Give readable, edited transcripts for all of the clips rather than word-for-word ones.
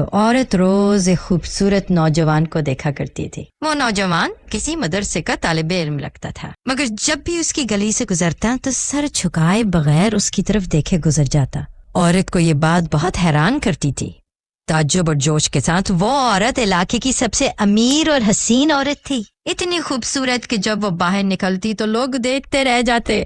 औरत रोज एक खूबसूरत नौजवान को देखा करती थी। वो नौजवान किसी मदरसे का तालिब इल्म लगता था, मगर जब भी उसकी गली से गुजरता तो सर झुकाए बगैर उसकी तरफ देखे गुजर जाता। औरत को ये बात बहुत हैरान करती थी। ताज्जुब और जोश के साथ वो औरत इलाके की सबसे अमीर और हसीन औरत थी, इतनी खूबसूरत कि जब वो बाहर निकलती तो लोग देखते रह जाते।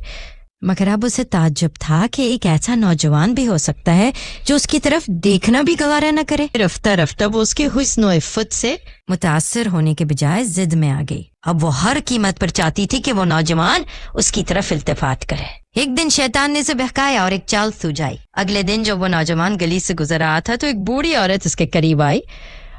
मगर अब उसे ताज्जुब था कि एक ऐसा नौजवान भी हो सकता है जो उसकी तरफ देखना भी गवारा न करे। रफ्ता रफ्ता वो उसके हुस्न और इफ़्फ़त से मुतासर होने के बजाय जिद में आ गई। अब वो हर कीमत पर चाहती थी कि वो नौजवान उसकी तरफ इल्तिफात करे। एक दिन शैतान ने उसे बहकाया और एक चाल सूझाई। अगले दिन जब वो नौजवान गली से गुजर रहा था तो एक बूढ़ी औरत उसके करीब आई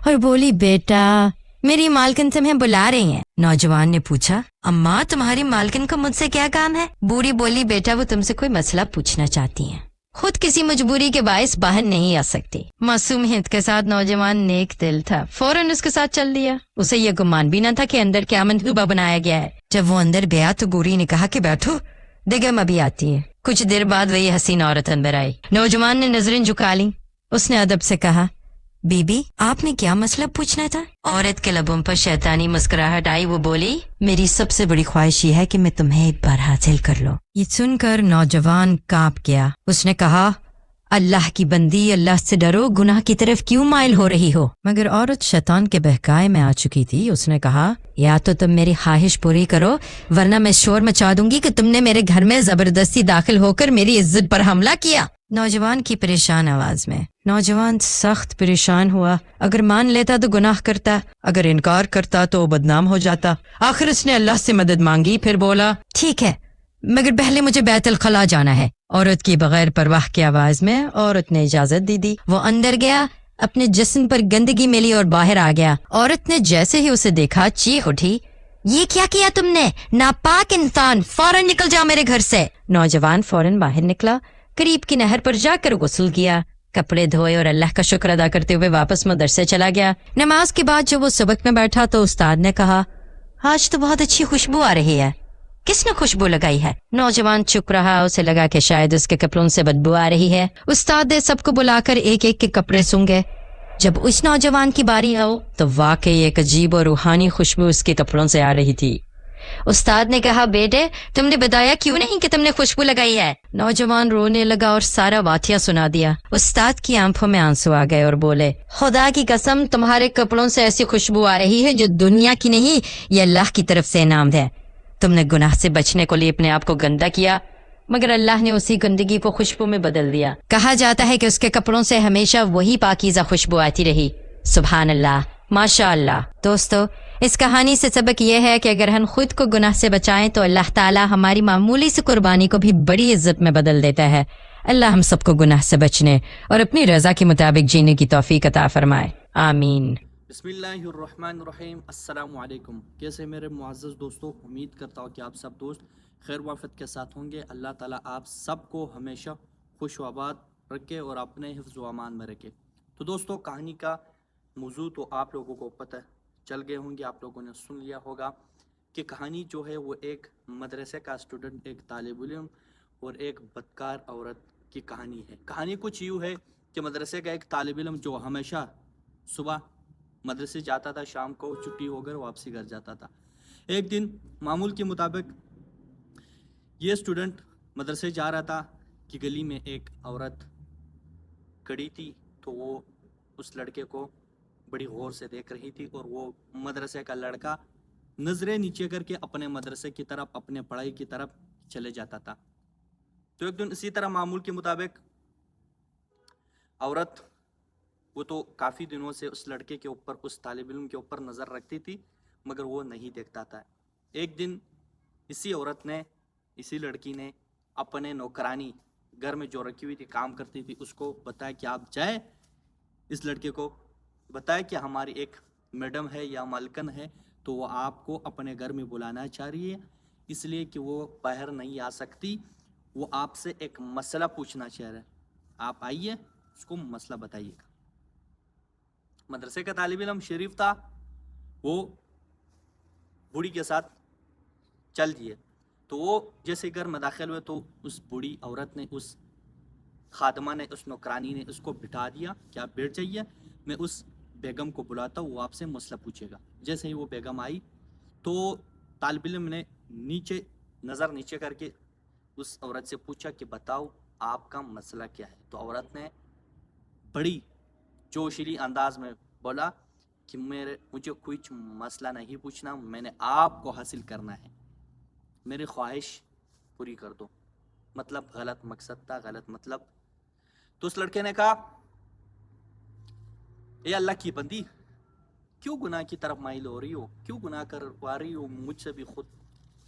और बोली, बेटा, मेरी मालकिन तुम्हें बुला रही हैं। नौजवान ने पूछा, अम्मा, तुम्हारी मालकिन को मुझसे क्या काम है? बूढ़ी बोली, बेटा, वो तुमसे कोई मसला पूछना चाहती हैं। खुद किसी मजबूरी के बायस बाहर नहीं आ सकती। मासूम हिंद के साथ नौजवान नेक दिल था, फौरन उसके साथ चल दिया। उसे ये गुमान भी न था कि अंदर क्या मंसूबा बनाया गया है। जब वो अंदर गया तो बूढ़ी ने कहा कि बैठो, बेगम अभी आती है। कुछ देर बाद वही हसीन औरत अंदर आई। नौजवान ने नजरें झुका ली। उसने अदब से कहा, बीबी, आपने क्या मसला पूछना था? औरत के लबों पर शैतानी मुस्कुराहट आई। वो बोली, मेरी सबसे बड़ी ख्वाहिश ये है कि मैं तुम्हें एक बार हासिल कर लूं। ये सुनकर नौजवान कांप गया। उसने कहा, अल्लाह की बंदी, अल्लाह से डरो, गुनाह की तरफ क्यों माइल हो रही हो? मगर औरत शैतान के बहकाए में आ चुकी थी। उसने कहा, या तो तुम मेरी ख्वाहिश पूरी करो, वरना मैं शोर मचा दूंगी कि तुमने मेरे घर में जबरदस्ती दाखिल होकर मेरी इज्जत पर हमला किया। नौजवान की परेशान आवाज में। नौजवान सख्त परेशान हुआ। अगर मान लेता तो गुनाह करता, अगर इनकार करता तो बदनाम हो जाता। आखिर उसने अल्लाह से मदद मांगी, फिर बोला, ठीक है, मगर पहले मुझे बैतुल खला जाना है। औरत की बगैर परवाह की आवाज में औरत ने इजाजत दी। वो अंदर गया, अपने जिस्म पर गंदगी मिली और बाहर आ गया। औरत ने जैसे ही उसे देखा चीख उठी, ये क्या किया तुमने? नापाक इंसान, फौरन निकल जाओ मेरे घर से। नौजवान फौरन बाहर निकला, करीब की नहर पर जाकर गुस्ल किया, कपड़े धोए और अल्लाह का शुक्र अदा करते हुए वापस मदरसे चला गया। नमाज के बाद जब वो सबक में बैठा तो उस्ताद ने कहा, आज तो बहुत अच्छी खुशबू आ रही है। किसने खुशबू लगाई है? नौजवान चुप रहा। उसे लगा कि शायद उसके कपड़ों से बदबू आ रही है। उस्ताद ने सबको बुलाकर एक एक के कपड़े सूंघे। जब उस नौजवान की बारी आई तो वाकई एक अजीब और रूहानी खुशबू उसके कपड़ों से आ रही थी। उस्ताद ने कहा, बेटे, तुमने बताया क्यों नहीं कि तुमने खुशबू लगाई है? नौजवान रोने लगा और सारा वाक़या सुना दिया। उस्ताद की आंखों में आंसू आ गए और बोले, खुदा की कसम, तुम्हारे कपड़ों से ऐसी खुशबू आ रही है जो दुनिया की नहीं, ये अल्लाह की तरफ से इनाम है। तुमने गुनाह से बचने को लिए अपने आप को गंदा किया, मगर अल्लाह ने उसी गंदगी को खुशबू में बदल दिया। कहा जाता है कि उसके कपड़ों से हमेशा वही पाकीज़ा खुशबू आती रही। सुभान अल्लाह, माशा अल्लाह। दोस्तों, इस कहानी से सबक यह है कि अगर हम खुद को गुनाह से बचाएं तो अल्लाह ताला हमारी मामूली सी कुर्बानी को भी बड़ी इज्जत में बदल देता है। अल्लाह हम सबको गुनाह से बचने और अपनी रजा के मुताबिक जीने की तौफीक अता फरमाए। आमीन। बिस्मिल्लाहिर्रहमानिर्रहीम। अस्सलामु अलैकुम। कैसे मेरे मुअज़्ज़ज़ दोस्तों, उम्मीद करता हूँ कि आप सब दोस्त खैर वाफत के साथ होंगे। अल्लाह ताला आप सबको हमेशा खुश व आबाद रखे और अपने हिफ्ज़ व अमान में रखे। तो दोस्तों, कहानी का मौजू तो आप लोगों को पता चल गए होंगे, आप लोगों ने सुन लिया होगा कि कहानी जो है वो एक मदरसे का स्टूडेंट, एक तालिब इल्म और एक बदकार औरत की कहानी है। कहानी कुछ यूँ है कि मदरसे का एक तालिब इल्म जो हमेशा सुबह मदरसे जाता था, शाम को छुट्टी होकर वापसी घर जाता था। एक दिन मामूल के मुताबिक ये स्टूडेंट मदरसे जा रहा था कि गली में एक औरत खड़ी थी। तो वो उस लड़के को बड़ी गौर से देख रही थी और वो मदरसे का लड़का नजरें नीचे करके अपने मदरसे की तरफ, अपने पढ़ाई की तरफ चले जाता था। तो एक दिन इसी तरह मामूल के मुताबिक औरत, वो तो काफ़ी दिनों से उस लड़के के ऊपर, उस तालिब इल्म के ऊपर नज़र रखती थी, मगर वो नहीं देखता था। एक दिन इसी औरत ने, इसी लड़की ने अपने नौकरानी घर में जो रखी हुई थी, काम करती थी, उसको बताया कि आप जाए, इस लड़के को बताया कि हमारी एक मैडम है या मालकन है, तो वो आपको अपने घर में बुलाना चाह रही है, इसलिए कि वो बाहर नहीं आ सकती। वो आपसे एक मसला पूछना चाह रहा है, आप आइए, उसको मसला बताइएगा। मदरसे का तालिब इल्म शरीफ था, वो बूढ़ी के साथ चल दिए। तो वो जैसे घर में दाखिल हुए तो उस बूढ़ी औरत ने, उस खादमा ने, उस नौकरानी ने उसको बिठा दिया कि आप बैठ जाइए, मैं उस बेगम को बुलाता हूँ, वो आपसे मसला पूछेगा। जैसे ही वो बेगम आई तो तालिब इल्म ने नज़र नीचे करके उस औरत से पूछा कि बताओ आपका मसला क्या है। तो औरत ने बड़ी जोशीली अंदाज में बोला कि मुझे कुछ मसला नहीं पूछना, मैंने आपको हासिल करना है, मेरी ख्वाहिश पूरी कर दो। मतलब गलत मकसद था, गलत मतलब। तो उस लड़के ने कहा, ए अल्लाह की बंदी, क्यों गुनाह की तरफ माइल हो रही हो, क्यों गुनाह करवा रही हो मुझसे भी, खुद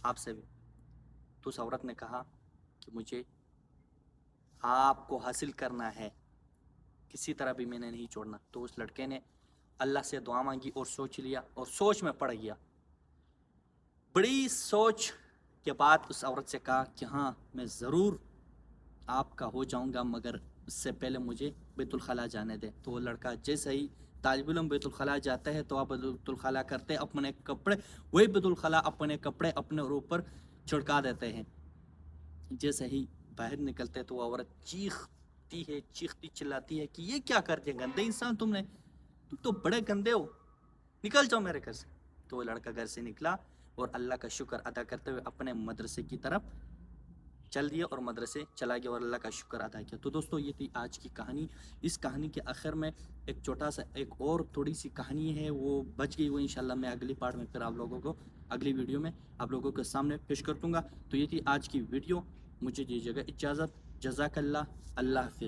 आपसे भी। तो उस औरत ने कहा कि मुझे आपको हासिल करना है, किसी तरह भी मैंने नहीं छोड़ना। तो उस लड़के ने अल्लाह से दुआ मांगी और सोच लिया, और सोच में पड़ गया। बड़ी सोच के बाद उस औरत से कहा कि हाँ मैं ज़रूर आपका हो जाऊंगा, मगर उससे पहले मुझे बैतुल खला जाने दे। तो वो लड़का जैसे ही तालिब इल्म बैतुल खला जाता है तो आप बैतुल खला करते अपने कपड़े, वही बैतुल खला अपने कपड़े अपने ऊपर छिड़का देते हैं। जैसे ही बाहर निकलते तो वो औरत चीखती चिल्लाती है कि ये क्या कर दिया गंदे इंसान तुमने, तुम तो बड़े गंदे हो, निकल जाओ मेरे घर से। तो वो लड़का घर से निकला और अल्लाह का शुक्र अदा करते हुए अपने मदरसे की तरफ चल दिया और मदरसे चला गया और अल्लाह का शुक्र अदा किया। तो दोस्तों ये थी आज की कहानी। इस कहानी के आखिर में एक छोटा सा एक और थोड़ी सी कहानी है, वो बच गई, वो इंशाल्लाह मैं अगली पार्ट में फिर आप लोगों को अगली वीडियो में आप लोगों के सामने पेश कर दूँगा। तो ये थी आज की वीडियो, मुझे दीजिएगा इजाज़त। जज़ाकल्लाह, अल्लाह हाफिज़।